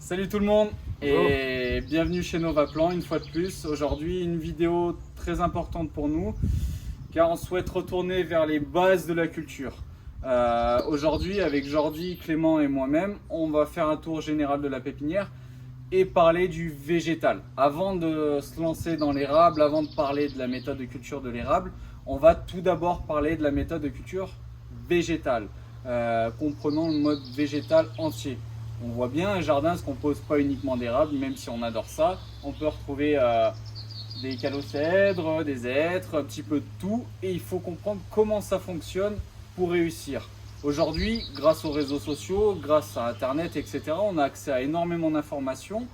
Salut tout le monde et bienvenue chez Novaplan une fois de plus. Aujourd'hui une vidéo très importante pour nous car on souhaite retourner vers les bases de la culture. Aujourd'hui avec Jordi, Clément et moi-même, on va faire un tour général de la pépinière et parler du végétal. Avant de se lancer dans l'érable, avant de parler de la méthode de culture de l'érable, on va tout d'abord parler de la méthode de culture végétale, comprenant le mode végétal entier. On voit bien, un jardin ne se compose pas uniquement d'érable, même si on adore ça. On peut retrouver des calocèdres, des hêtres, un petit peu de tout. Et il faut comprendre comment ça fonctionne pour réussir. Aujourd'hui, grâce aux réseaux sociaux, grâce à Internet, etc., on a accès à énormément d'informations.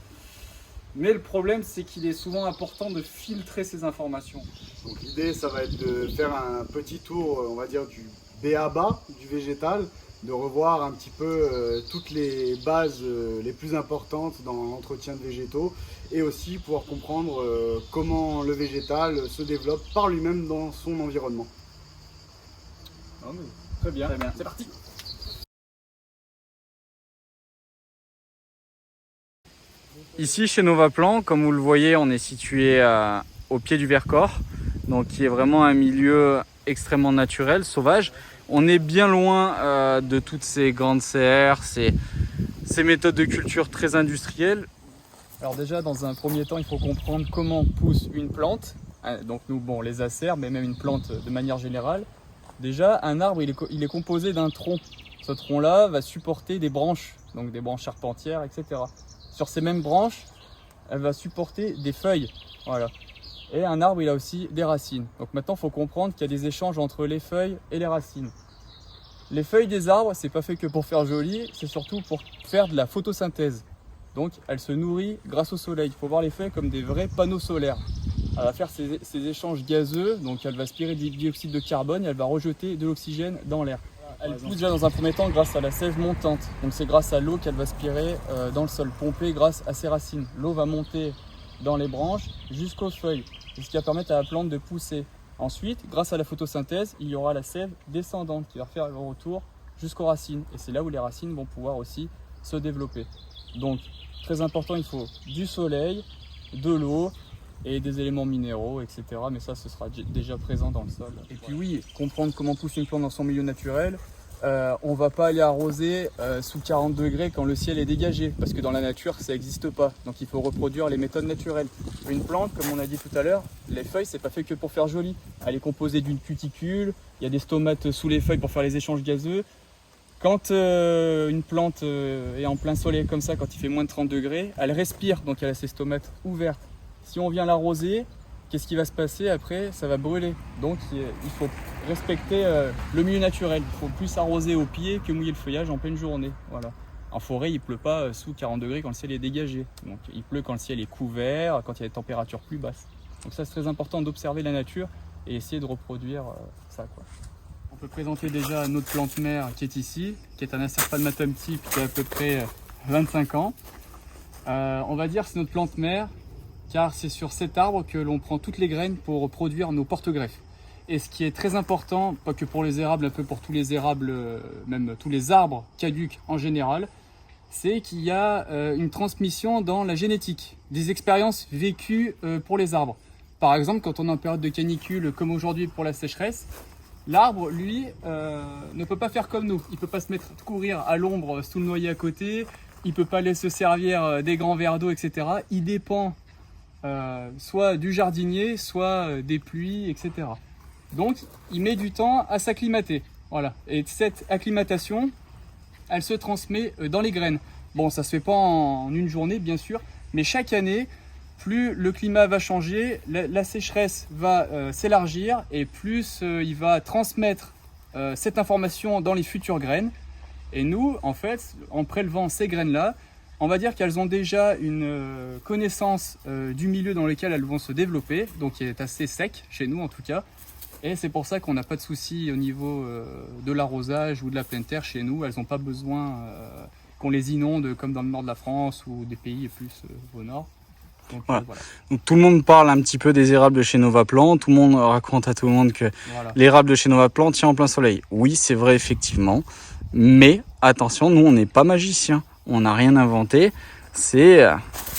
Mais le problème, c'est qu'il est souvent important de filtrer ces informations. Donc l'idée, ça va être de faire un petit tour, on va dire, du b.a.-ba du végétal, de revoir un petit peu toutes les bases les plus importantes dans l'entretien de végétaux et aussi pouvoir comprendre comment le végétal se développe par lui-même dans son environnement. Très bien, c'est parti. Ici chez Novaplan, comme vous le voyez, on est situé au pied du Vercors, donc qui est vraiment un milieu extrêmement naturel, sauvage. On est bien loin de toutes ces grandes serres, ces méthodes de culture très industrielles. Alors déjà, dans un premier temps, il faut comprendre comment pousse une plante. Donc nous, bon, les acères, mais même une plante de manière générale. Déjà, un arbre, il est composé d'un tronc. Ce tronc-là va supporter des branches, donc des branches charpentières, etc. Sur ces mêmes branches, elle va supporter des feuilles. Voilà. Et un arbre, il a aussi des racines. Donc maintenant, il faut comprendre qu'il y a des échanges entre les feuilles et les racines. Les feuilles des arbres, c'est pas fait que pour faire joli, c'est surtout pour faire de la photosynthèse. Donc, elle se nourrit grâce au soleil. Il faut voir les feuilles comme des vrais panneaux solaires. Elle va faire ces échanges gazeux, donc elle va aspirer du dioxyde de carbone et elle va rejeter de l'oxygène dans l'air. Elle pousse déjà dans un premier temps grâce à la sève montante. Donc c'est grâce à l'eau qu'elle va aspirer dans le sol, pompée grâce à ses racines. L'eau va monter dans les branches jusqu'aux feuilles, ce qui va permettre à la plante de pousser. Ensuite, grâce à la photosynthèse, il y aura la sève descendante qui va faire le retour jusqu'aux racines. Et c'est là où les racines vont pouvoir aussi se développer. Donc, très important, il faut du soleil, de l'eau et des éléments minéraux, etc. Mais ça, ce sera déjà présent dans le sol. Et puis oui, comprendre comment pousse une plante dans son milieu naturel. On ne va pas aller arroser sous 40 degrés quand le ciel est dégagé, parce que dans la nature, ça n'existe pas. Donc il faut reproduire les méthodes naturelles. Une plante, comme on a dit tout à l'heure, les feuilles, c'est pas fait que pour faire joli. Elle est composée d'une cuticule, il y a des stomates sous les feuilles pour faire les échanges gazeux. Quand une plante est en plein soleil comme ça, quand il fait moins de 30 degrés, elle respire, donc elle a ses stomates ouvertes. Si on vient l'arroser, qu'est-ce qui va se passer après? Ça va brûler. Donc il faut respecter le milieu naturel. Il faut plus arroser au pied que mouiller le feuillage en pleine journée. Voilà. En forêt, il ne pleut pas sous 40 degrés quand le ciel est dégagé. Donc il pleut quand le ciel est couvert, quand il y a des températures plus basses. Donc ça, c'est très important d'observer la nature et essayer de reproduire ça, quoi. On peut présenter déjà notre plante mère qui est ici, qui est un Acerpagmatum type qui a à peu près 25 ans. On va dire que c'est notre plante mère, car c'est sur cet arbre que l'on prend toutes les graines pour produire nos porte-greffes. Et ce qui est très important, pas que pour les érables, un peu pour tous les érables, même tous les arbres caducs en général, c'est qu'il y a une transmission dans la génétique, des expériences vécues pour les arbres. Par exemple, quand on est en période de canicule, comme aujourd'hui pour la sécheresse, l'arbre, lui, ne peut pas faire comme nous. Il ne peut pas se mettre à courir à l'ombre sous le noyer à côté, il ne peut pas aller se servir des grands verres d'eau, etc. Il dépend soit du jardinier, soit des pluies, etc. Donc, il met du temps à s'acclimater. Voilà. Et cette acclimatation, elle se transmet dans les graines. Bon, ça ne se fait pas en une journée, bien sûr, mais chaque année, plus le climat va changer, la sécheresse va s'élargir et plus il va transmettre cette information dans les futures graines. Et nous, en fait, en prélevant ces graines-là, on va dire qu'elles ont déjà une connaissance du milieu dans lequel elles vont se développer, donc il est assez sec, chez nous en tout cas. Et c'est pour ça qu'on n'a pas de souci au niveau de l'arrosage ou de la pleine terre chez nous. Elles n'ont pas besoin qu'on les inonde comme dans le nord de la France ou des pays plus au nord. Donc, voilà. Voilà. Donc tout le monde parle un petit peu des érables de chez Novaplan, tout le monde raconte à tout le monde que l'érable de chez Novaplan tient en plein soleil. Oui, c'est vrai effectivement, mais attention, nous on n'est pas magiciens, on n'a rien inventé. C'est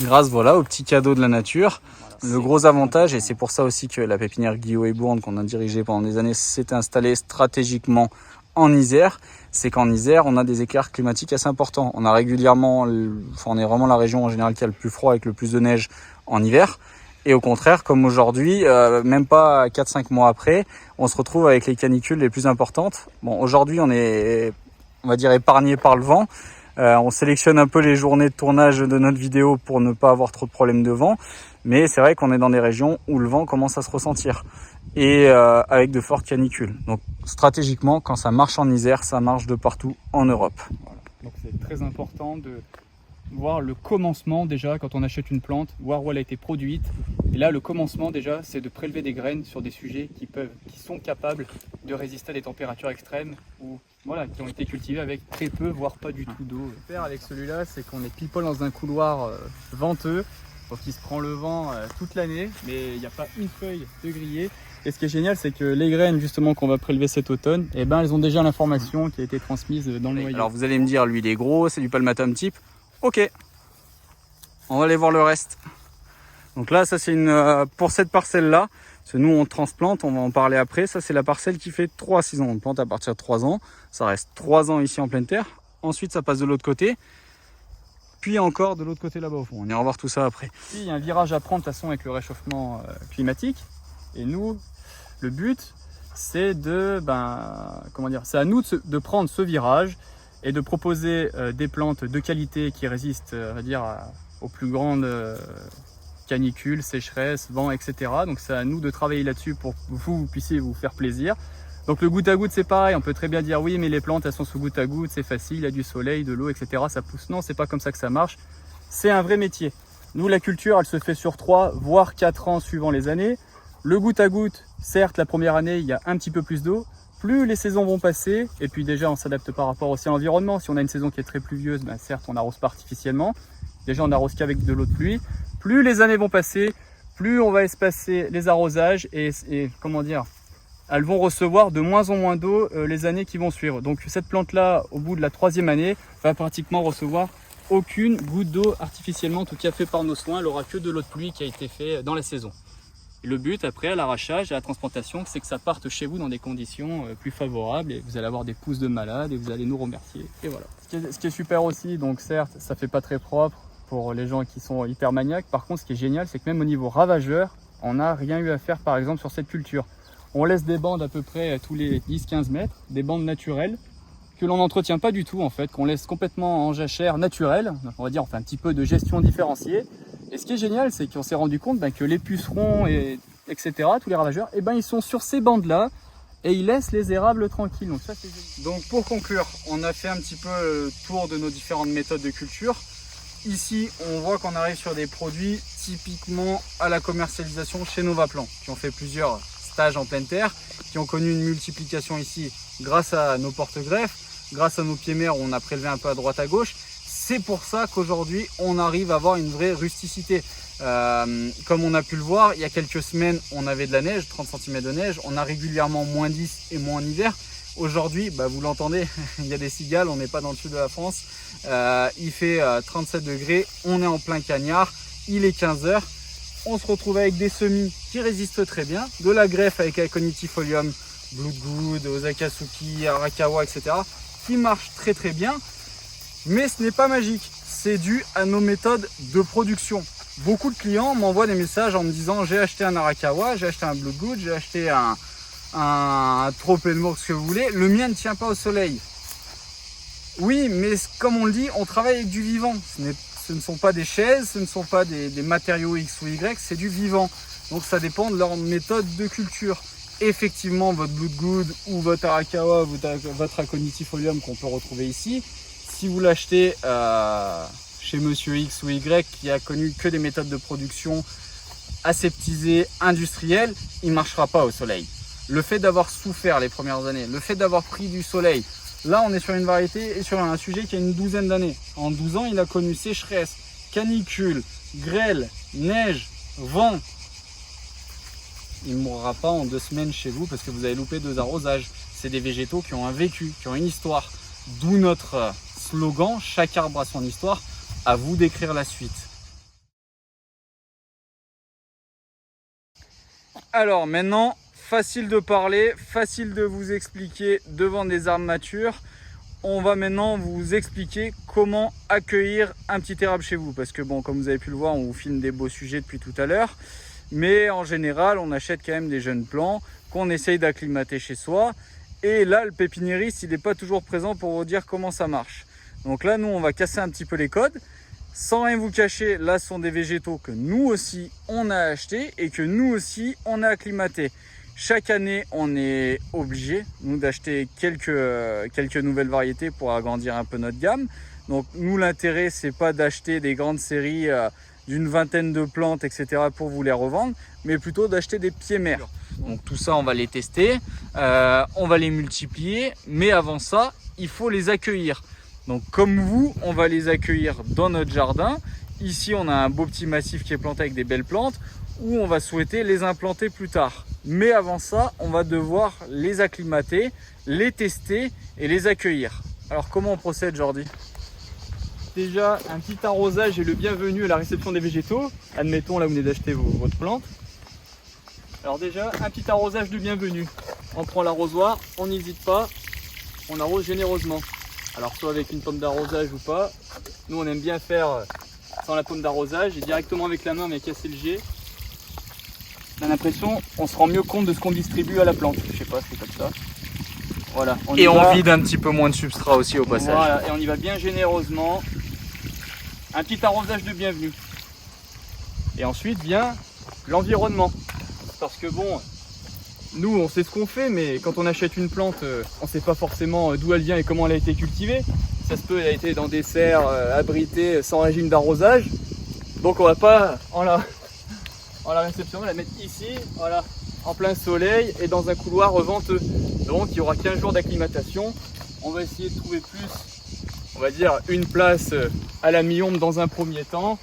grâce voilà, au petit cadeau de la nature. Le gros avantage, et c'est pour ça aussi que la pépinière Guillot et Bourne qu'on a dirigée pendant des années s'est installée stratégiquement en Isère, c'est qu'en Isère, on a des écarts climatiques assez importants. On a régulièrement, on est vraiment la région en général qui a le plus froid avec le plus de neige en hiver. Et au contraire, comme aujourd'hui, même pas 4-5 mois après, on se retrouve avec les canicules les plus importantes. Bon, aujourd'hui, on est, on va dire, épargné par le vent. On sélectionne un peu les journées de tournage de notre vidéo pour ne pas avoir trop de problèmes de vent. Mais c'est vrai qu'on est dans des régions où le vent commence à se ressentir. Et avec de fortes canicules. Donc stratégiquement, quand ça marche en Isère, ça marche de partout en Europe. Voilà. Donc c'est très important de voir le commencement déjà quand on achète une plante, voir où elle a été produite. Et là, le commencement déjà, c'est de prélever des graines sur des sujets qui sont capables de résister à des températures extrêmes ou voilà, qui ont été cultivés avec très peu, voire pas du tout d'eau. Le faire avec celui-là, c'est qu'on est pile poil dans un couloir venteux, donc il se prend le vent toute l'année, mais il n'y a pas une feuille de grillé. Et ce qui est génial, c'est que les graines justement qu'on va prélever cet automne, eh ben, elles ont déjà l'information qui a été transmise dans le noyau. Alors vous allez me dire, lui il est gros, c'est du palmatum type. Ok, on va aller voir le reste. Donc là, ça c'est une pour cette parcelle-là. Parce que nous on transplante, on va en parler après. Ça c'est la parcelle qui fait 3 saisons. On plante à partir de 3 ans. Ça reste 3 ans ici en pleine terre. Ensuite ça passe de l'autre côté. Puis encore de l'autre côté là-bas au fond. On ira voir tout ça après. Il y a un virage à prendre de toute façon avec le réchauffement climatique. Et nous, le but c'est de, c'est à nous de prendre ce virage et de proposer des plantes de qualité qui résistent, on va dire, aux plus grandes canicules, sécheresses, vent, etc. Donc c'est à nous de travailler là-dessus pour que vous puissiez vous faire plaisir. Donc le goutte à goutte c'est pareil, on peut très bien dire oui mais les plantes elles sont sous goutte à goutte, c'est facile, il y a du soleil, de l'eau, etc. Ça pousse. Non, c'est pas comme ça que ça marche. C'est un vrai métier. Nous la culture elle se fait sur 3 voire 4 ans suivant les années. Le goutte à goutte, certes la première année il y a un petit peu plus d'eau. Plus les saisons vont passer, et puis déjà on s'adapte par rapport aussi à l'environnement. Si on a une saison qui est très pluvieuse, certes on n'arrose pas artificiellement. Déjà on n'arrose qu'avec de l'eau de pluie. Plus les années vont passer, plus on va espacer les arrosages et comment dire, elles vont recevoir de moins en moins d'eau les années qui vont suivre. Donc cette plante-là, au bout de la 3e année, va pratiquement recevoir aucune goutte d'eau artificiellement, tout cas fait par nos soins. Elle aura que de l'eau de pluie qui a été fait dans la saison. Et le but après à l'arrachage, à la transplantation, c'est que ça parte chez vous dans des conditions plus favorables et vous allez avoir des pousses de malades et vous allez nous remercier. Et voilà. Ce qui est super aussi, donc certes, ça fait pas très propre pour les gens qui sont hyper maniaques. Par contre, ce qui est génial, c'est que même au niveau ravageur, on n'a rien eu à faire par exemple sur cette culture. On laisse des bandes à peu près tous les 10-15 mètres, des bandes naturelles que l'on n'entretient pas du tout en fait, qu'on laisse complètement en jachère naturelle. Donc, on va dire on fait un petit peu de gestion différenciée. Et ce qui est génial, c'est qu'on s'est rendu compte que les pucerons, etc., tous les ravageurs, ils sont sur ces bandes-là et ils laissent les érables tranquilles. Donc, ça, c'est génial. Donc pour conclure, on a fait un petit peu le tour de nos différentes méthodes de culture. Ici, on voit qu'on arrive sur des produits typiquement à la commercialisation chez Novaplan, qui ont fait plusieurs stages en pleine terre, qui ont connu une multiplication ici grâce à nos porte-greffes, grâce à nos pieds-mères où on a prélevé un peu à droite à gauche. C'est pour ça qu'aujourd'hui, on arrive à avoir une vraie rusticité. Comme on a pu le voir, il y a quelques semaines, on avait de la neige, 30 cm de neige. On a régulièrement moins 10 et moins en hiver. Aujourd'hui, vous l'entendez, il y a des cigales, on n'est pas dans le sud de la France. Il fait 37 degrés, on est en plein cagnard, il est 15 h. On se retrouve avec des semis qui résistent très bien, de la greffe avec Aconitifolium, Bloodgood, Osakasuki, Arakawa, etc. qui marche très très bien. Mais ce n'est pas magique, c'est dû à nos méthodes de production. Beaucoup de clients m'envoient des messages en me disant j'ai acheté un Arakawa, j'ai acheté un Bloodgood, j'ai acheté un Tropenmour, ce que vous voulez, le mien ne tient pas au soleil. Oui, mais comme on le dit, on travaille avec du vivant. Ce ne sont pas des chaises, ce ne sont pas des matériaux X ou Y, c'est du vivant. Donc ça dépend de leur méthode de culture. Effectivement, votre Bloodgood ou votre Arakawa, votre Aconitifolium qu'on peut retrouver ici, si vous l'achetez chez Monsieur X ou Y qui a connu que des méthodes de production aseptisées, industrielles, il ne marchera pas au soleil. Le fait d'avoir souffert les premières années, le fait d'avoir pris du soleil, là on est sur une variété et sur un sujet qui a une 12aine d'années. En 12 ans, il a connu sécheresse, canicule, grêle, neige, vent. Il ne mourra pas en 2 semaines chez vous parce que vous avez loupé 2 arrosages. C'est des végétaux qui ont un vécu, qui ont une histoire. D'où notre slogan, chaque arbre a son histoire. à vous d'écrire la suite. Alors maintenant, facile de parler, facile de vous expliquer devant des arbres matures. On va maintenant vous expliquer comment accueillir un petit érable chez vous. Parce que bon, comme vous avez pu le voir, on vous filme des beaux sujets depuis tout à l'heure. Mais en général, on achète quand même des jeunes plants qu'on essaye d'acclimater chez soi. Et là, le pépiniériste, il n'est pas toujours présent pour vous dire comment ça marche. Donc là, nous, on va casser un petit peu les codes. Sans rien vous cacher, là, ce sont des végétaux que nous aussi, on a achetés et que nous aussi, on a acclimatés. Chaque année, on est obligé, nous, d'acheter quelques nouvelles variétés pour agrandir un peu notre gamme. Donc, nous, l'intérêt, c'est pas d'acheter des grandes séries d'une vingtaine de plantes, etc. pour vous les revendre, mais plutôt d'acheter des pieds mères. Donc, tout ça, on va les tester, on va les multiplier, mais avant ça, il faut les accueillir. Donc, comme vous, on va les accueillir dans notre jardin. Ici, on a un beau petit massif qui est planté avec des belles plantes, où on va souhaiter les implanter plus tard. Mais avant ça, on va devoir les acclimater, les tester et les accueillir. Alors comment on procède, Jordi? Déjà, un petit arrosage est le bienvenu à la réception des végétaux. Admettons, là vous venez d'acheter votre plante. Alors déjà, un petit arrosage de bienvenue. On prend l'arrosoir, on n'hésite pas, on arrose généreusement. Alors soit avec une pomme d'arrosage ou pas. Nous on aime bien faire sans la pomme d'arrosage et directement avec la main on vient casser le jet. On a l'impression, on se rend mieux compte de ce qu'on distribue à la plante. Je sais pas, c'est comme ça. Voilà. On vide un petit peu moins de substrat aussi au passage. Voilà, et on y va bien généreusement. Un petit arrosage de bienvenue. Et ensuite vient l'environnement. Parce que bon, nous on sait ce qu'on fait, mais quand on achète une plante, on ne sait pas forcément d'où elle vient et comment elle a été cultivée. Ça se peut, elle a été dans des serres abritées sans régime d'arrosage. Donc on va pas en la réception, on va la mettre ici, voilà, en plein soleil et dans un couloir venteux. Donc il y aura 15 jours d'acclimatation. On va essayer de trouver plus, on va dire, une place à la mi-ombre dans un premier temps.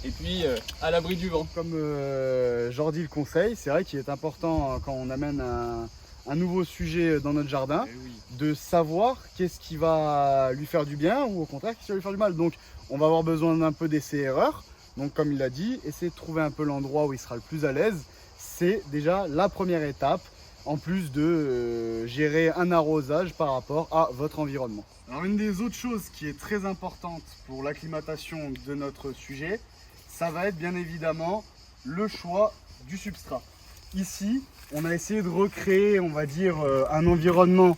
Et puis à l'abri du vent. Comme Jordi le conseille, c'est vrai qu'il est important quand on amène un nouveau sujet dans notre jardin, de savoir qu'est-ce qui va lui faire du bien ou au contraire qu'est-ce qui va lui faire du mal. Donc on va avoir besoin d'un peu d'essais-erreurs. Donc comme il l'a dit, essayer de trouver un peu l'endroit où il sera le plus à l'aise. C'est déjà la première étape, en plus de gérer un arrosage par rapport à votre environnement. Alors une des autres choses qui est très importante pour l'acclimatation de notre sujet, ça va être bien évidemment le choix du substrat. Ici, on a essayé de recréer, on va dire, un environnement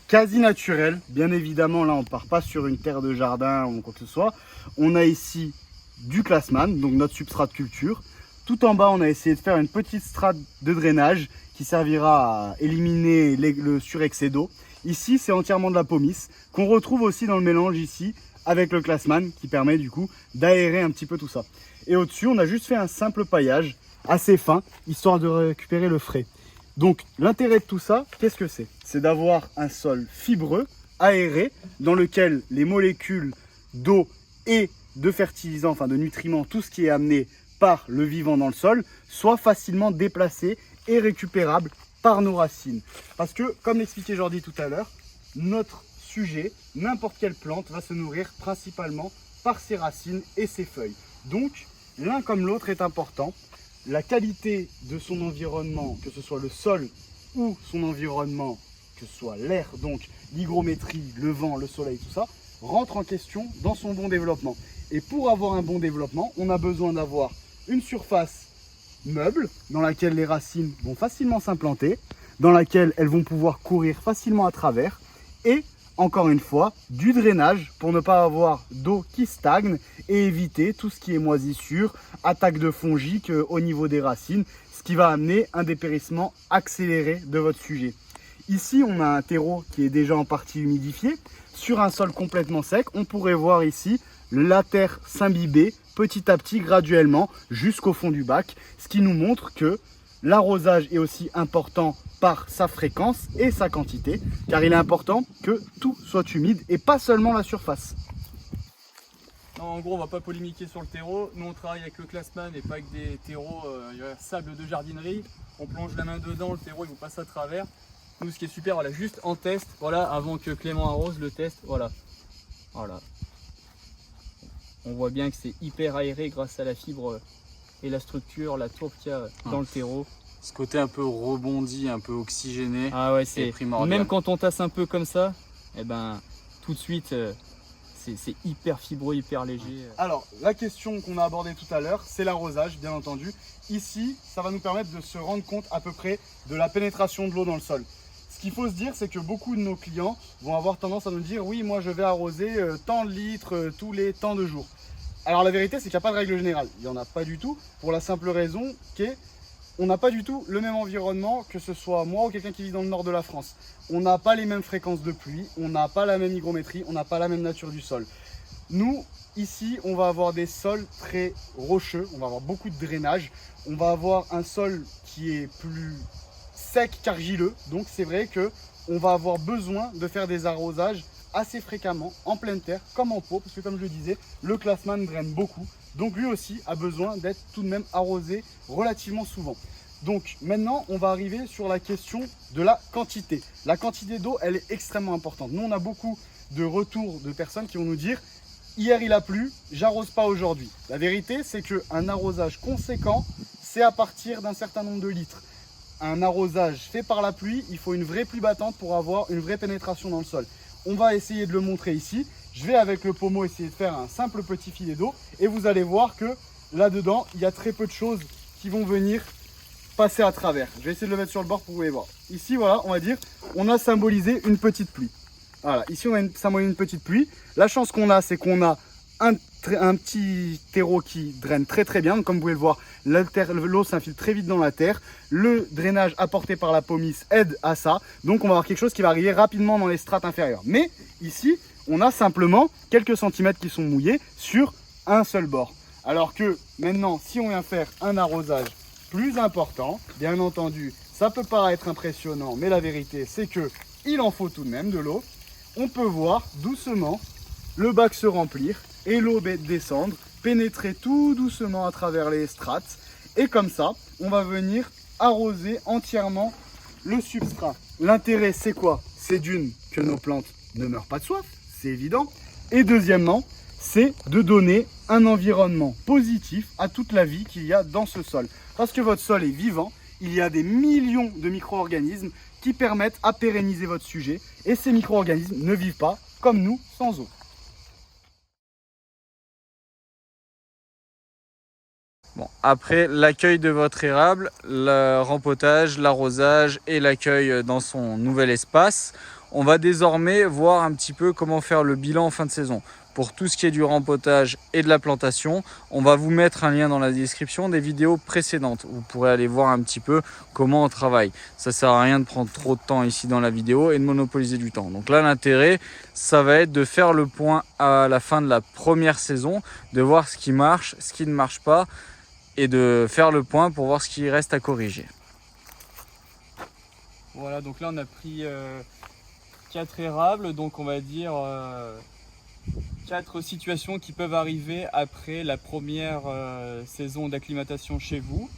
quasi naturel. Bien évidemment, là, on ne part pas sur une terre de jardin ou quoi que ce soit. On a ici du Classman, donc notre substrat de culture. Tout en bas, on a essayé de faire une petite strate de drainage qui servira à éliminer le surexcès d'eau. Ici, c'est entièrement de la pomice qu'on retrouve aussi dans le mélange ici avec le Classman qui permet du coup d'aérer un petit peu tout ça. Et au-dessus, on a juste fait un simple paillage assez fin, histoire de récupérer le frais. Donc l'intérêt de tout ça, qu'est-ce que c'est? C'est d'avoir un sol fibreux, aéré, dans lequel les molécules d'eau et de fertilisants, enfin de nutriments, tout ce qui est amené par le vivant dans le sol, soit facilement déplacé et récupérable par nos racines. Parce que, comme l'expliquait Jordi tout à l'heure, notre sujet, n'importe quelle plante, va se nourrir principalement par ses racines et ses feuilles. Donc, l'un comme l'autre est important. La qualité de son environnement, que ce soit le sol ou son environnement, que ce soit l'air, donc l'hygrométrie, le vent, le soleil, tout ça, rentre en question dans son bon développement. Et pour avoir un bon développement, on a besoin d'avoir une surface meuble dans laquelle les racines vont facilement s'implanter, dans laquelle elles vont pouvoir courir facilement à travers et encore une fois, du drainage pour ne pas avoir d'eau qui stagne et éviter tout ce qui est moisissure, attaque de fongiques au niveau des racines, ce qui va amener un dépérissement accéléré de votre sujet. Ici, on a un terreau qui est déjà en partie humidifié. Sur un sol complètement sec, on pourrait voir ici la terre s'imbiber petit à petit, graduellement, jusqu'au fond du bac, ce qui nous montre que l'arrosage est aussi important par sa fréquence et sa quantité, car il est important que tout soit humide et pas seulement la surface. Non, en gros, on va pas polémiquer sur le terreau. Nous, on travaille avec le Classman et pas avec des terreaux sable de jardinerie. On plonge la main dedans, le terreau il vous passe à travers. Nous, ce qui est super, voilà, juste en test, voilà, avant que Clément arrose le test, voilà. On voit bien que c'est hyper aéré grâce à la fibre et la structure, la tourbe qu'il y a dans le terreau. Ce côté un peu rebondi, un peu oxygéné, Ah ouais, c'est c'est primordial. même quand on tasse un peu comme ça, eh ben, tout de suite, c'est hyper fibreux, hyper léger. Alors, la question qu'on a abordée tout à l'heure, c'est l'arrosage, bien entendu. Ici, ça va nous permettre de se rendre compte à peu près de la pénétration de l'eau dans le sol. Ce qu'il faut se dire, c'est que beaucoup de nos clients vont avoir tendance à nous dire « Oui, moi je vais arroser tant de litres tous les tant de jours ». Alors la vérité, c'est qu'il n'y a pas de règle générale. Il n'y en a pas du tout, pour la simple raison qu'on n'a pas du tout le même environnement, que ce soit moi ou quelqu'un qui vit dans le nord de la France. On n'a pas les mêmes fréquences de pluie, on n'a pas la même hygrométrie, on n'a pas la même nature du sol. Nous, ici, on va avoir des sols très rocheux, on va avoir beaucoup de drainage, on va avoir un sol qui est plus sec qu'argileux, donc c'est vrai qu'on va avoir besoin de faire des arrosages assez fréquemment, en pleine terre, comme en pot, parce que comme je le disais, le Classman draine beaucoup, donc lui aussi a besoin d'être tout de même arrosé relativement souvent. Donc maintenant, on va arriver sur la question de la quantité. La quantité d'eau, elle est extrêmement importante. Nous, on a beaucoup de retours de personnes qui vont nous dire « Hier, il a plu, j'arrose pas aujourd'hui ». La vérité, c'est qu'un arrosage conséquent, c'est à partir d'un certain nombre de litres. Un arrosage fait par la pluie, il faut une vraie pluie battante pour avoir une vraie pénétration dans le sol. On va essayer de le montrer ici. Je vais avec le pommeau essayer de faire un simple petit filet d'eau et vous allez voir que là-dedans, il y a très peu de choses qui vont venir passer à travers. Je vais essayer de le mettre sur le bord pour que vous voyez voir. Ici, voilà, on va dire, on a symbolisé une petite pluie. Voilà, ici on a symbolisé une petite pluie. La chance qu'on a, c'est qu'on a un petit terreau qui draine très très bien. Donc, comme vous pouvez le voir, l'eau s'infiltre très vite dans la terre. Le drainage apporté par la pomice aide à ça. Donc on va avoir quelque chose qui va arriver rapidement dans les strates inférieures. Mais ici, on a simplement quelques centimètres qui sont mouillés sur un seul bord. Alors que maintenant, si on vient faire un arrosage plus important, bien entendu, ça peut paraître impressionnant, mais la vérité, c'est que il en faut tout de même de l'eau. On peut voir doucement le bac se remplir et l'eau descendre, pénétrer tout doucement à travers les strates. Et comme ça, on va venir arroser entièrement le substrat. L'intérêt, c'est quoi? C'est d'une, que nos plantes ne meurent pas de soif, c'est évident. Et deuxièmement, c'est de donner un environnement positif à toute la vie qu'il y a dans ce sol. Parce que votre sol est vivant, il y a des millions de micro-organismes qui permettent à pérenniser votre sujet. Et ces micro-organismes ne vivent pas, comme nous, sans eau. Bon, après l'accueil de votre érable, le rempotage, l'arrosage et l'accueil dans son nouvel espace, on va désormais voir un petit peu comment faire le bilan en fin de saison. Pour tout ce qui est du rempotage et de la plantation, on va vous mettre un lien dans la description des vidéos précédentes. Vous pourrez aller voir un petit peu comment on travaille. Ça sert à rien de prendre trop de temps ici dans la vidéo et de monopoliser du temps. Donc là, l'intérêt, ça va être de faire le point à la fin de la première saison, de voir ce qui marche, ce qui ne marche pas, et de faire le point pour voir ce qui reste à corriger. Voilà, donc là on a pris 4 érables, donc on va dire 4 situations qui peuvent arriver après la première saison d'acclimatation chez vous.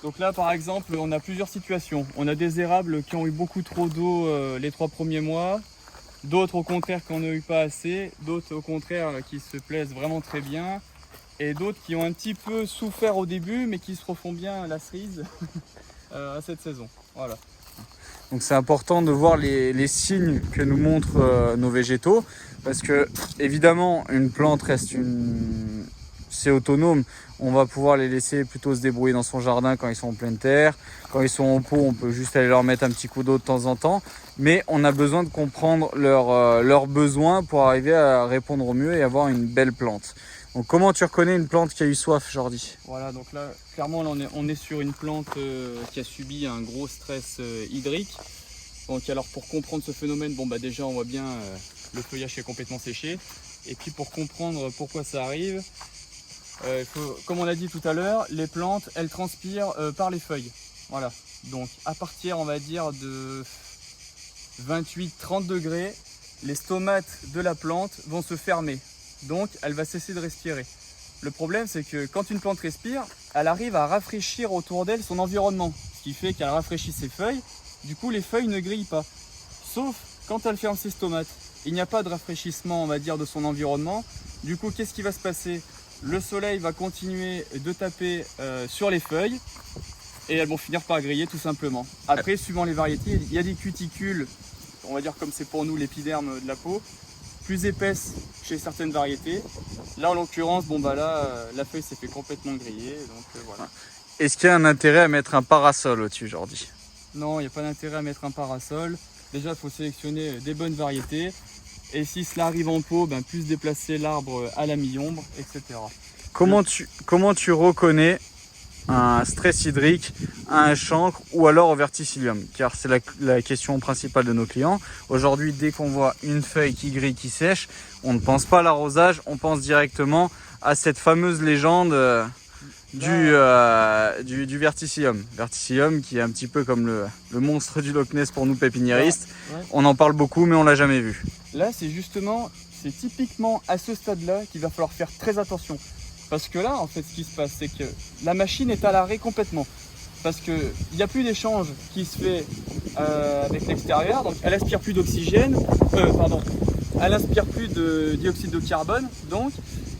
Donc là par exemple on a plusieurs situations. On a des érables qui ont eu beaucoup trop d'eau les 3 premiers mois, d'autres au contraire qui n'en ont eu pas assez, d'autres au contraire qui se plaisent vraiment très bien, et d'autres qui ont un petit peu souffert au début mais qui se refont bien la cerise à cette saison. Voilà. Donc c'est important de voir les signes que nous montrent nos végétaux, parce que évidemment une plante reste c'est autonome. On va pouvoir les laisser plutôt se débrouiller dans son jardin quand ils sont en pleine terre. Quand ils sont en pot, on peut juste aller leur mettre un petit coup d'eau de temps en temps. Mais on a besoin de comprendre leurs besoins pour arriver à répondre au mieux et avoir une belle plante. Donc comment tu reconnais une plante qui a eu soif, Jordi? Voilà, donc là clairement là, on est sur une plante qui a subi un gros stress hydrique. Donc alors pour comprendre ce phénomène, bon bah déjà on voit bien le feuillage qui est complètement séché. Et puis pour comprendre pourquoi ça arrive, comme on l'a dit tout à l'heure, les plantes elles transpirent par les feuilles. Voilà, donc à partir on va dire de 28-30 degrés, les stomates de la plante vont se fermer. Donc elle va cesser de respirer. Le problème c'est que quand une plante respire, elle arrive à rafraîchir autour d'elle son environnement. Ce qui fait qu'elle rafraîchit ses feuilles, du coup les feuilles ne grillent pas. Sauf quand elle ferme ses stomates. Il n'y a pas de rafraîchissement on va dire de son environnement. Du coup, qu'est-ce qui va se passer? Le soleil va continuer de taper sur les feuilles et elles vont finir par griller tout simplement. Après, suivant les variétés, il y a des cuticules, on va dire comme c'est pour nous l'épiderme de la peau, plus épaisses chez certaines variétés. Là, en l'occurrence, bon bah là, la feuille s'est fait complètement griller, donc voilà. Est-ce qu'il y a un intérêt à mettre un parasol au-dessus, Jordi? Non, il n'y a pas d'intérêt à mettre un parasol. Déjà, il faut sélectionner des bonnes variétés. Et si cela arrive en pot, ben, plus déplacer l'arbre à la mi-ombre, etc. Comment tu reconnais un stress hydrique à un chancre ou alors au verticillium? Car c'est la question principale de nos clients. Aujourd'hui, dès qu'on voit une feuille qui grille, qui sèche, on ne pense pas à l'arrosage, on pense directement à cette fameuse légende du verticillium. Verticillium qui est un petit peu comme le monstre du Loch Ness pour nous pépiniéristes. Ouais. On en parle beaucoup mais on l'a jamais vu. Là, c'est typiquement à ce stade-là qu'il va falloir faire très attention. Parce que là, en fait, ce qui se passe, c'est que la machine est à l'arrêt complètement. Parce qu'il n'y a plus d'échange qui se fait avec l'extérieur. Donc, elle aspire plus d'oxygène. Elle aspire plus de dioxyde de carbone. Donc,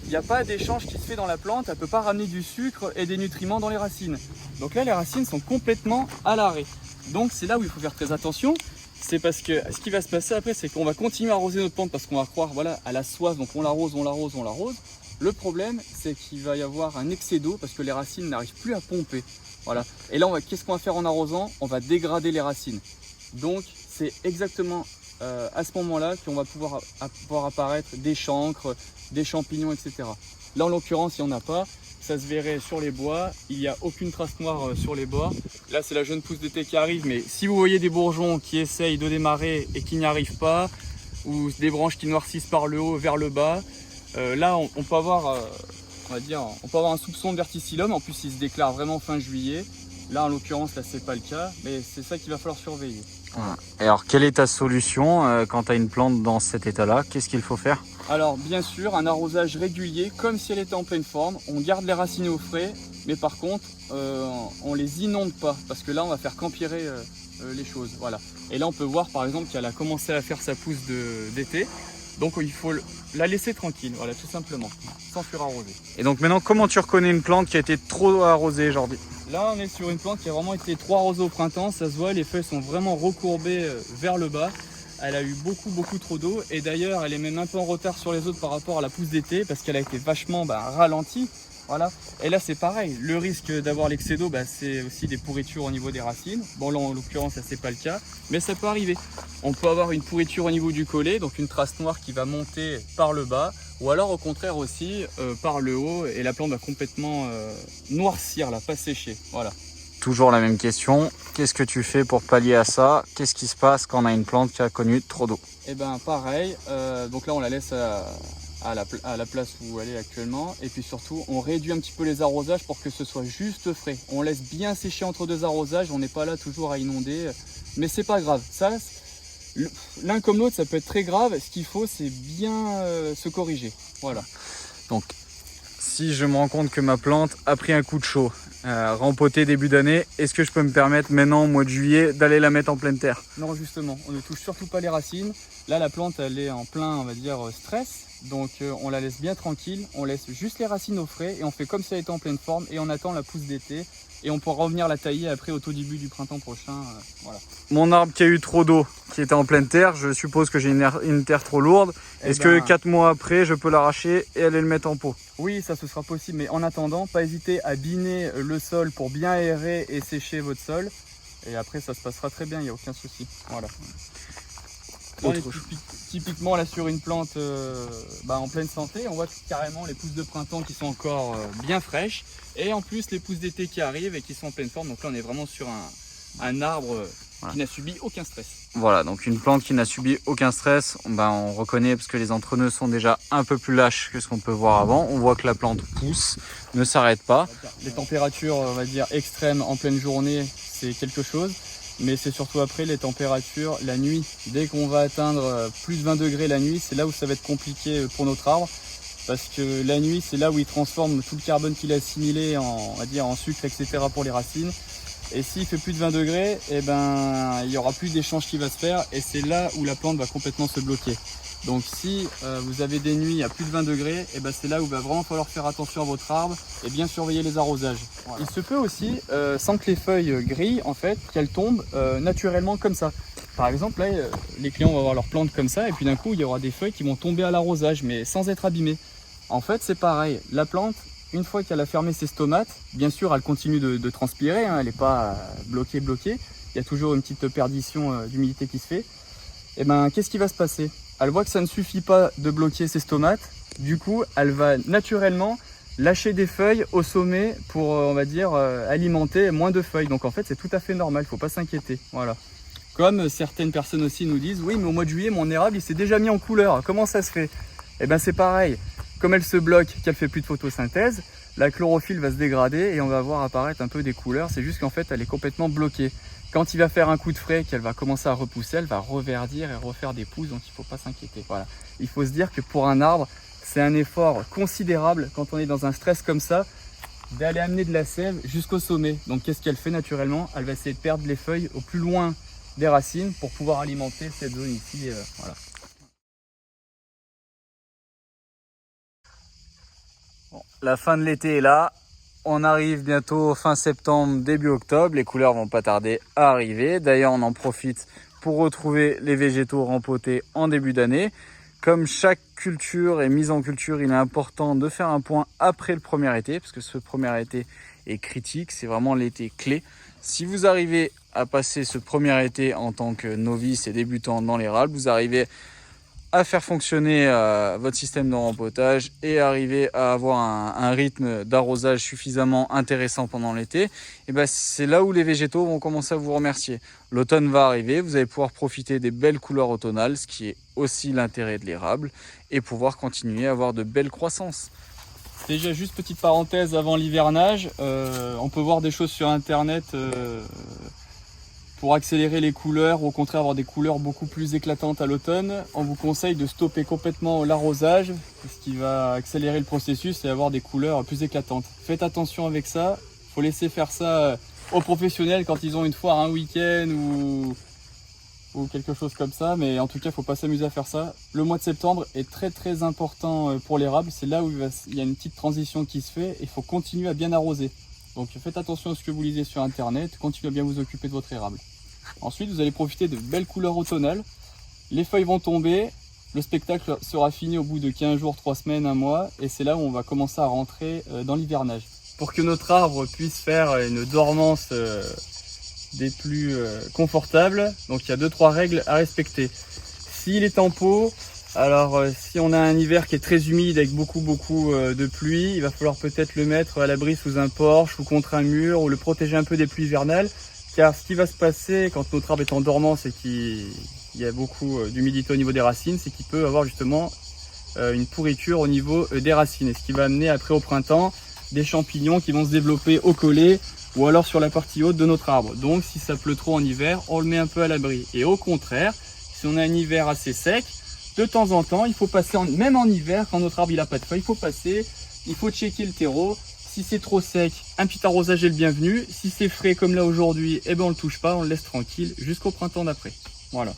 il n'y a pas d'échange qui se fait dans la plante. Elle ne peut pas ramener du sucre et des nutriments dans les racines. Donc là, les racines sont complètement à l'arrêt. Donc, c'est là où il faut faire très attention. C'est parce que ce qui va se passer après, c'est qu'on va continuer à arroser notre plante parce qu'on va croire voilà, à la soif. Donc, on l'arrose, on l'arrose, on l'arrose. Le problème, c'est qu'il va y avoir un excès d'eau parce que les racines n'arrivent plus à pomper. Voilà. Et là, qu'est-ce qu'on va faire en arrosant? On va dégrader les racines. Donc, c'est exactement à ce moment-là qu'on va pouvoir apparaître des chancres, des champignons, etc. Là, en l'occurrence, il n'y en a pas. Ça se verrait sur les bois. Il n'y a aucune trace noire sur les bois. Là, c'est la jeune pousse d'été qui arrive. Mais si vous voyez des bourgeons qui essayent de démarrer et qui n'y arrivent pas, ou des branches qui noircissent par le haut vers le bas, là, on peut avoir, on peut avoir un soupçon de verticillium. En plus, il se déclare vraiment fin juillet. Là, en l'occurrence, là, c'est pas le cas, mais c'est ça qu'il va falloir surveiller. Et alors, quelle est ta solution quand tu as une plante dans cet état-là? Qu'est-ce qu'il faut faire? Alors, bien sûr, un arrosage régulier, comme si elle était en pleine forme. On garde les racines au frais, mais par contre, on les inonde pas, parce que là, on va faire qu'empirer les choses. Voilà. Et là, on peut voir, par exemple, qu'elle a commencé à faire sa pousse d'été. Donc il faut la laisser tranquille, voilà, tout simplement, sans surarroser. Et donc maintenant, comment tu reconnais une plante qui a été trop arrosée, Jordi? Là, on est sur une plante qui a vraiment été trop arrosée au printemps. Ça se voit, les feuilles sont vraiment recourbées vers le bas. Elle a eu beaucoup trop d'eau. Et d'ailleurs, elle est même un peu en retard sur les autres par rapport à la pousse d'été parce qu'elle a été vachement ralentie. Voilà. Et là, c'est pareil. Le risque d'avoir l'excès d'eau, c'est aussi des pourritures au niveau des racines. Bon, là, en l'occurrence, ça, c'est pas le cas. Mais ça peut arriver. On peut avoir une pourriture au niveau du collet, donc une trace noire qui va monter par le bas. Ou alors, au contraire aussi, par le haut. Et la plante va complètement noircir, là, pas sécher. Voilà. Toujours la même question. Qu'est-ce que tu fais pour pallier à ça? Qu'est-ce qui se passe quand on a une plante qui a connu trop d'eau? Et ben pareil. Donc là, on la laisse à la place où elle est actuellement. Et puis surtout, on réduit un petit peu les arrosages pour que ce soit juste frais. On laisse bien sécher entre deux arrosages. On n'est pas là toujours à inonder. Mais c'est pas grave. Ça, l'un comme l'autre, ça peut être très grave. Ce qu'il faut, c'est bien se corriger. Voilà. Donc, si je me rends compte que ma plante a pris un coup de chaud, rempotée début d'année, est-ce que je peux me permettre maintenant, au mois de juillet, d'aller la mettre en pleine terre? Non, justement, on ne touche surtout pas les racines. Là, la plante, elle est en plein, on va dire, stress. Donc, on la laisse bien tranquille. On laisse juste les racines au frais et on fait comme si elle était en pleine forme et on attend la pousse d'été. Et on pourra revenir la tailler après au tout début du printemps prochain. Voilà. Mon arbre qui a eu trop d'eau, qui était en pleine terre, je suppose que j'ai une terre trop lourde. Est-ce que 4 mois après, je peux l'arracher et aller le mettre en pot? Oui, ça ce sera possible, mais en attendant, pas hésiter à biner le sol pour bien aérer et sécher votre sol. Et après, ça se passera très bien, il n'y a aucun souci. Voilà. Là, on est typiquement là sur une plante en pleine santé, on voit carrément les pousses de printemps qui sont encore bien fraîches et en plus les pousses d'été qui arrivent et qui sont en pleine forme. Donc là on est vraiment sur un arbre qui n'a subi aucun stress. Voilà, donc une plante qui n'a subi aucun stress, on reconnaît parce que les entreneux sont déjà un peu plus lâches que ce qu'on peut voir avant. On voit que la plante pousse, ne s'arrête pas. Les températures, on va dire, extrêmes en pleine journée, c'est quelque chose. Mais c'est surtout après les températures la nuit. Dès qu'on va atteindre plus de 20 degrés la nuit, c'est là où ça va être compliqué pour notre arbre. Parce que la nuit, c'est là où il transforme tout le carbone qu'il a assimilé en sucre, etc. pour les racines. Et s'il fait plus de 20 degrés, il n'y aura plus d'échange qui va se faire. Et c'est là où la plante va complètement se bloquer. Donc si vous avez des nuits à plus de 20 degrés, et ben c'est là où il va vraiment falloir faire attention à votre arbre et bien surveiller les arrosages. Voilà. Il se peut aussi, sans que les feuilles grillent, en fait, qu'elles tombent naturellement comme ça. Par exemple, là, les clients vont avoir leurs plantes comme ça, et puis d'un coup, il y aura des feuilles qui vont tomber à l'arrosage, mais sans être abîmées. En fait, c'est pareil. La plante, une fois qu'elle a fermé ses stomates, bien sûr, elle continue de transpirer, hein, elle n'est pas bloquée. Il y a toujours une petite perdition d'humidité qui se fait. Et ben, qu'est-ce qui va se passer? Elle voit que ça ne suffit pas de bloquer ses stomates. Du coup, elle va naturellement lâcher des feuilles au sommet pour, on va dire, alimenter moins de feuilles. Donc en fait, c'est tout à fait normal, il ne faut pas s'inquiéter. Voilà. Comme certaines personnes aussi nous disent, oui, mais au mois de juillet, mon érable, il s'est déjà mis en couleur. Comment ça se fait? Eh bien, c'est pareil. Comme elle se bloque, qu'elle fait plus de photosynthèse, la chlorophylle va se dégrader et on va voir apparaître un peu des couleurs. C'est juste qu'en fait, elle est complètement bloquée. Quand il va faire un coup de frais, qu'elle va commencer à repousser, elle va reverdir et refaire des pousses, donc il ne faut pas s'inquiéter. Voilà. Il faut se dire que pour un arbre, c'est un effort considérable quand on est dans un stress comme ça, d'aller amener de la sève jusqu'au sommet. Donc qu'est-ce qu'elle fait naturellement? Elle va essayer de perdre les feuilles au plus loin des racines pour pouvoir alimenter cette zone ici. Voilà. Bon, la fin de l'été est là. On arrive bientôt fin septembre, début octobre. Les couleurs vont pas tarder à arriver. D'ailleurs, on en profite pour retrouver les végétaux rempotés en début d'année. Comme chaque culture est mise en culture, il est important de faire un point après le premier été, parce que ce premier été est critique. C'est vraiment l'été clé. Si vous arrivez à passer ce premier été en tant que novice et débutant dans l'érable, vous arrivez à faire fonctionner votre système de rempotage et arriver à avoir un rythme d'arrosage suffisamment intéressant pendant l'été, et ben c'est là où les végétaux vont commencer à vous remercier. L'automne va arriver, vous allez pouvoir profiter des belles couleurs automnales, ce qui est aussi l'intérêt de l'érable, et pouvoir continuer à avoir de belles croissances. Déjà, juste petite parenthèse avant l'hivernage, on peut voir des choses sur internet pour accélérer les couleurs, ou au contraire avoir des couleurs beaucoup plus éclatantes à l'automne. On vous conseille de stopper complètement l'arrosage, ce qui va accélérer le processus et avoir des couleurs plus éclatantes. Faites attention avec ça, il faut laisser faire ça aux professionnels quand ils ont une foire un week-end ou quelque chose comme ça, mais en tout cas il ne faut pas s'amuser à faire ça. Le mois de septembre est très important pour l'érable, c'est là où il y a une petite transition qui se fait et il faut continuer à bien arroser. Donc faites attention à ce que vous lisez sur internet, continuez à bien vous occuper de votre érable. Ensuite vous allez profiter de belles couleurs automnales, les feuilles vont tomber, le spectacle sera fini au bout de 15 jours, 3 semaines, 1 mois, et c'est là où on va commencer à rentrer dans l'hivernage. Pour que notre arbre puisse faire une dormance des plus confortables, donc il y a 2-3 règles à respecter. S'il est en pot, alors si on a un hiver qui est très humide avec beaucoup de pluie, il va falloir peut-être le mettre à l'abri sous un porche ou contre un mur, ou le protéger un peu des pluies hivernales, car ce qui va se passer quand notre arbre est en dormance et qu'il y a beaucoup d'humidité au niveau des racines, c'est qu'il peut avoir justement une pourriture au niveau des racines, et ce qui va amener après au printemps des champignons qui vont se développer au collet ou alors sur la partie haute de notre arbre. Donc si ça pleut trop en hiver, on le met un peu à l'abri. Et au contraire, si on a un hiver assez sec, de temps en temps, il faut passer, même en hiver, quand notre arbre n'a pas de feuilles, il faut passer, il faut checker le terreau. Si c'est trop sec, un petit arrosage est le bienvenu. Si c'est frais comme là aujourd'hui, eh ben on le touche pas, on le laisse tranquille jusqu'au printemps d'après. Voilà.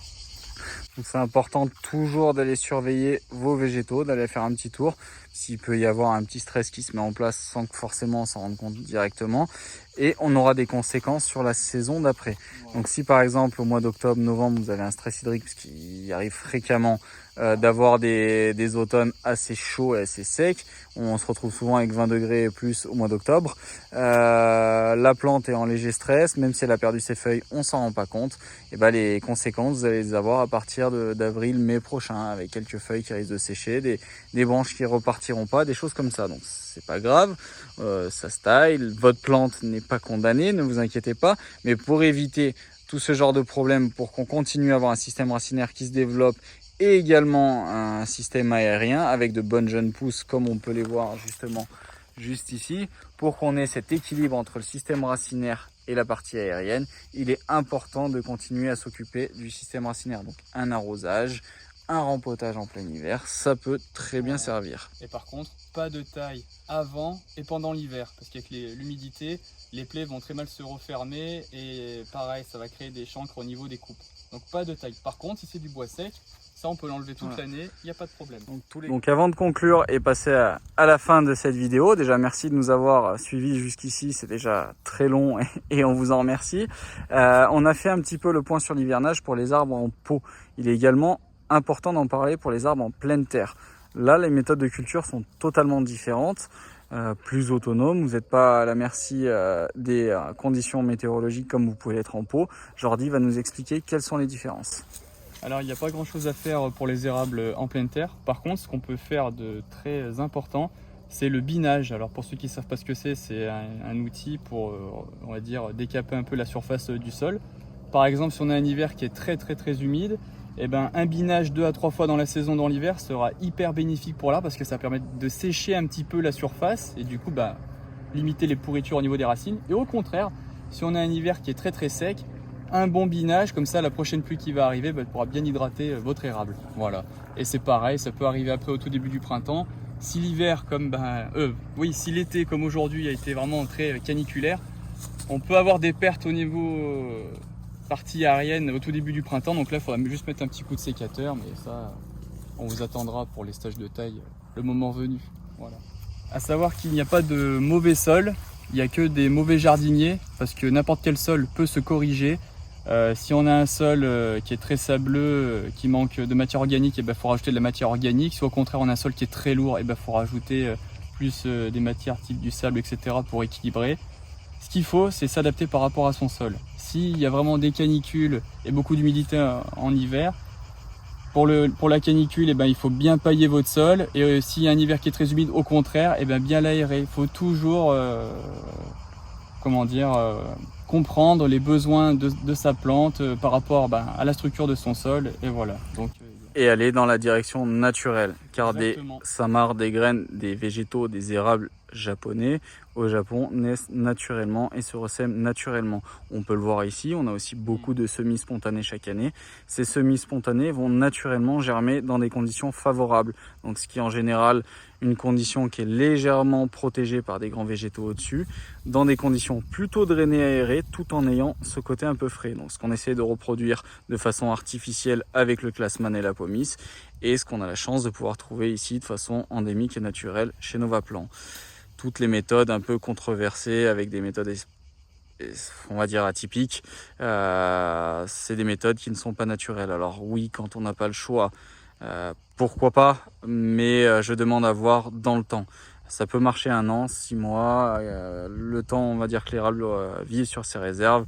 Donc c'est important toujours d'aller surveiller vos végétaux, d'aller faire un petit tour. S'il peut y avoir un petit stress qui se met en place sans que forcément on s'en rende compte directement. Et on aura des conséquences sur la saison d'après. Donc si par exemple au mois d'octobre, novembre, vous avez un stress hydrique, parce qu'il arrive fréquemment d'avoir des automnes assez chauds et assez secs, on se retrouve souvent avec 20 degrés et plus au mois d'octobre. La plante est en léger stress, même si elle a perdu ses feuilles, on s'en rend pas compte. Et ben les conséquences, vous allez les avoir à partir d'avril, mai prochain, avec quelques feuilles qui risquent de sécher, des branches qui repartiront pas, des choses comme ça. Donc c'est pas grave, ça se taille, votre plante n'est pas condamnée, ne vous inquiétez pas. Mais pour éviter tout ce genre de problème, pour qu'on continue à avoir un système racinaire qui se développe et également un système aérien avec de bonnes jeunes pousses comme on peut les voir justement juste ici, pour qu'on ait cet équilibre entre le système racinaire et la partie aérienne, il est important de continuer à s'occuper du système racinaire. Donc un arrosage, un rempotage en plein hiver, ça peut très bien servir. Et par contre, pas de taille avant et pendant l'hiver, parce qu'avec l'humidité, les plaies vont très mal se refermer et pareil, ça va créer des chancres au niveau des coupes. Donc pas de taille. Par contre, si c'est du bois sec, ça on peut l'enlever toute Voilà. l'année, il n'y a pas de problème. Donc avant de conclure et passer à la fin de cette vidéo, déjà merci de nous avoir suivis jusqu'ici, c'est déjà très long et on vous en remercie. On a fait un petit peu le point sur l'hivernage pour les arbres en pot. Il est également important d'en parler pour les arbres en pleine terre. Là, les méthodes de culture sont totalement différentes, plus autonomes. Vous n'êtes pas à la merci des conditions météorologiques comme vous pouvez l'être en pot. Jordi va nous expliquer quelles sont les différences. Alors il n'y a pas grand chose à faire pour les érables en pleine terre. Par contre, ce qu'on peut faire de très important, c'est le binage. Alors pour ceux qui ne savent pas ce que c'est un outil pour, on va dire, décaper un peu la surface du sol. Par exemple, si on a un hiver qui est très humide, eh ben, un binage 2 à 3 fois dans la saison dans l'hiver sera hyper bénéfique pour l'arbre parce que ça permet de sécher un petit peu la surface et du coup limiter les pourritures au niveau des racines. Et au contraire, si on a un hiver qui est très sec, un bon binage, comme ça la prochaine pluie qui va arriver elle pourra bien hydrater votre érable. Voilà. Et c'est pareil, ça peut arriver après au tout début du printemps. Si l'hiver si l'été comme aujourd'hui a été vraiment très caniculaire, on peut avoir des pertes au niveau partie aérienne au tout début du printemps. Donc là il faudra juste mettre un petit coup de sécateur, mais ça on vous attendra pour les stages de taille le moment venu. Voilà. À savoir qu'il n'y a pas de mauvais sol, il n'y a que des mauvais jardiniers parce que n'importe quel sol peut se corriger. Si on a un sol qui est très sableux, qui manque de matière organique, il faut rajouter de la matière organique. Si au contraire on a un sol qui est très lourd, il faut rajouter plus des matières type du sable, etc. pour équilibrer. Ce qu'il faut, c'est s'adapter par rapport à son sol. S'il y a vraiment des canicules et beaucoup d'humidité en hiver, pour la canicule, il faut bien pailler votre sol. Et s'il y a un hiver qui est très humide, au contraire, bien l'aérer. Il faut toujours comprendre les besoins de sa plante par rapport à la structure de son sol. Et voilà. Donc, et aller dans la direction naturelle, car exactement. des samarres, des graines, des végétaux, des érables japonais au Japon naissent naturellement et se ressèment naturellement. On peut le voir ici, on a aussi beaucoup de semis spontanés chaque année. Ces semis spontanés vont naturellement germer dans des conditions favorables, donc ce qui est en général une condition qui est légèrement protégée par des grands végétaux au-dessus, dans des conditions plutôt drainées, aérées, tout en ayant ce côté un peu frais. Donc ce qu'on essaie de reproduire de façon artificielle avec le Classman et la Pomis, et ce qu'on a la chance de pouvoir trouver ici de façon endémique et naturelle chez Novaplan. Toutes les méthodes un peu controversées avec des méthodes on va dire atypiques, c'est des méthodes qui ne sont pas naturelles. Alors oui, quand on n'a pas le choix, pourquoi pas, mais je demande à voir dans le temps. Ça peut marcher 1 an, 6 mois, le temps on va dire que l'érable vit sur ses réserves.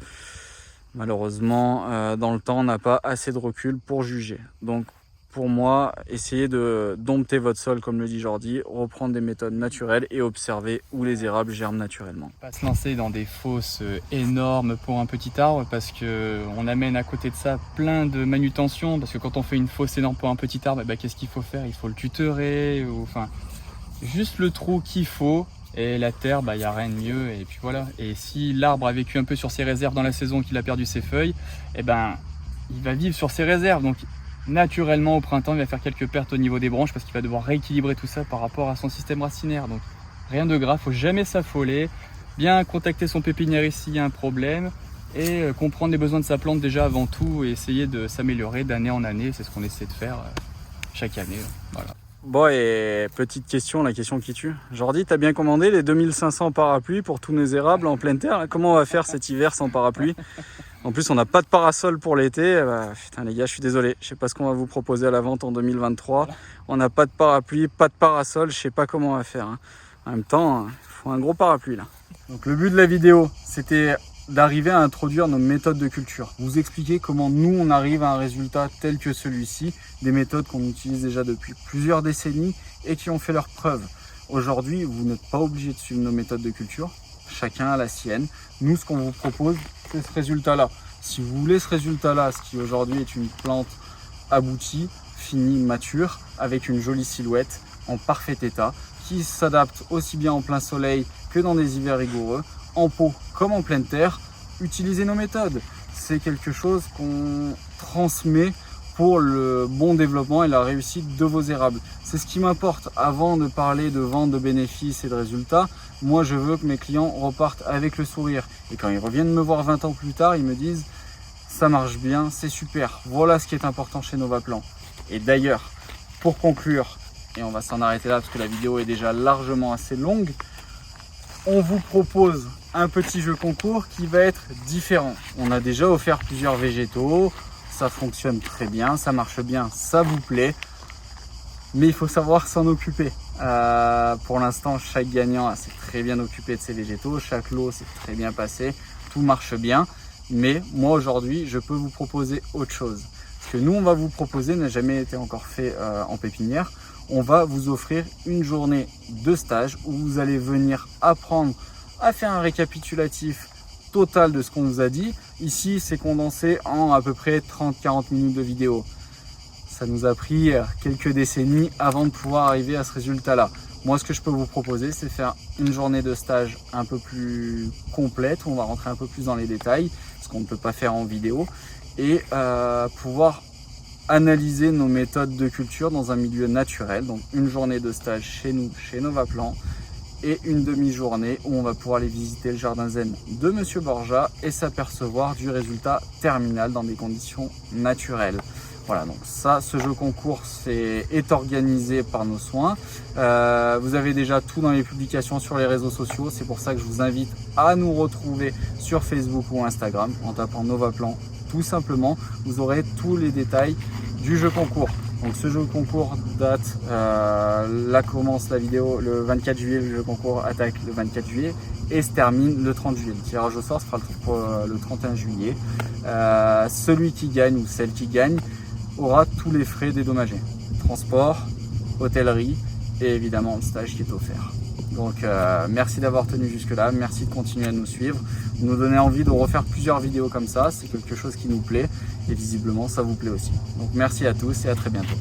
Malheureusement, dans le temps on n'a pas assez de recul pour juger. Donc pour moi, essayez de dompter votre sol, comme le dit Jordi, reprendre des méthodes naturelles et observer où les érables germent naturellement. Pas se lancer dans des fosses énormes pour un petit arbre parce qu'on amène à côté de ça plein de manutention. Parce que quand on fait une fosse énorme pour un petit arbre, qu'est-ce qu'il faut faire? Il faut le tutorer, juste le trou qu'il faut. Et la terre, il n'y a rien de mieux. Et puis voilà. Et si l'arbre a vécu un peu sur ses réserves dans la saison, qu'il a perdu ses feuilles, il va vivre sur ses réserves. Donc naturellement au printemps il va faire quelques pertes au niveau des branches parce qu'il va devoir rééquilibrer tout ça par rapport à son système racinaire. Donc rien de grave, faut jamais s'affoler, bien contacter son pépiniériste s'il y a un problème et comprendre les besoins de sa plante déjà avant tout et essayer de s'améliorer d'année en année. C'est ce qu'on essaie de faire chaque année. Voilà. Bon, et petite question, la question qui tue. Jordi, t'as bien commandé les 2500 parapluies pour tous nos érables en pleine terre? Comment on va faire cet hiver sans parapluie? En plus, on n'a pas de parasol pour l'été. Putain les gars, je suis désolé. Je sais pas ce qu'on va vous proposer à la vente en 2023. Voilà. On n'a pas de parapluie, pas de parasol. Je sais pas comment on va faire. En même temps, il faut un gros parapluie là. Donc le but de la vidéo, c'était d'arriver à introduire nos méthodes de culture. Vous expliquer comment nous, on arrive à un résultat tel que celui-ci. Des méthodes qu'on utilise déjà depuis plusieurs décennies et qui ont fait leurs preuves. Aujourd'hui, vous n'êtes pas obligé de suivre nos méthodes de culture. Chacun a la sienne. Nous, ce qu'on vous propose, c'est ce résultat-là. Si vous voulez ce résultat-là, ce qui aujourd'hui est une plante aboutie, finie, mature, avec une jolie silhouette, en parfait état, qui s'adapte aussi bien en plein soleil que dans des hivers rigoureux, en pot comme en pleine terre, utilisez nos méthodes. C'est quelque chose qu'on transmet pour le bon développement et la réussite de vos érables. C'est ce qui m'importe. Avant de parler de vente, de bénéfices et de résultats, moi je veux que mes clients repartent avec le sourire. Et quand ils reviennent me voir 20 ans plus tard, ils me disent « ça marche bien, c'est super. Voilà ce qui est important chez Novaplan. Et d'ailleurs, pour conclure, et on va s'en arrêter là parce que la vidéo est déjà largement assez longue, on vous propose un petit jeu concours qui va être différent. On a déjà offert plusieurs végétaux, ça fonctionne très bien, ça marche bien, ça vous plaît, mais il faut savoir s'en occuper. Pour l'instant, chaque gagnant s'est très bien occupé de ses végétaux, chaque lot s'est très bien passé, tout marche bien, mais moi aujourd'hui, je peux vous proposer autre chose. Ce que nous, on va vous proposer n'a jamais été encore fait en pépinière. On va vous offrir une journée de stage où vous allez venir apprendre à faire un récapitulatif total de ce qu'on vous a dit. Ici, c'est condensé en à peu près 30-40 minutes de vidéo. Ça nous a pris quelques décennies avant de pouvoir arriver à ce résultat-là. Moi, ce que je peux vous proposer, c'est faire une journée de stage un peu plus complète, où on va rentrer un peu plus dans les détails, ce qu'on ne peut pas faire en vidéo, et pouvoir analyser nos méthodes de culture dans un milieu naturel. Donc une journée de stage chez nous, chez Novaplan, et une demi-journée où on va pouvoir aller visiter le jardin zen de Monsieur Borja et s'apercevoir du résultat terminal dans des conditions naturelles. Voilà, donc ça, ce jeu concours est organisé par nos soins. Vous avez déjà tout dans les publications sur les réseaux sociaux. C'est pour ça que je vous invite à nous retrouver sur Facebook ou Instagram en tapant Novaplan. Tout simplement, vous aurez tous les détails du jeu concours. Donc ce jeu concours date, là commence la vidéo le 24 juillet, le jeu concours attaque le 24 juillet et se termine le 30 juillet. Le tirage au sort se fera le 31 juillet. Celui qui gagne ou celle qui gagne aura tous les frais dédommagés. Transport, hôtellerie et évidemment le stage qui est offert. Donc merci d'avoir tenu jusque là, merci de continuer à nous suivre, nous donner envie de refaire plusieurs vidéos comme ça, c'est quelque chose qui nous plaît et visiblement ça vous plaît aussi. Donc merci à tous et à très bientôt.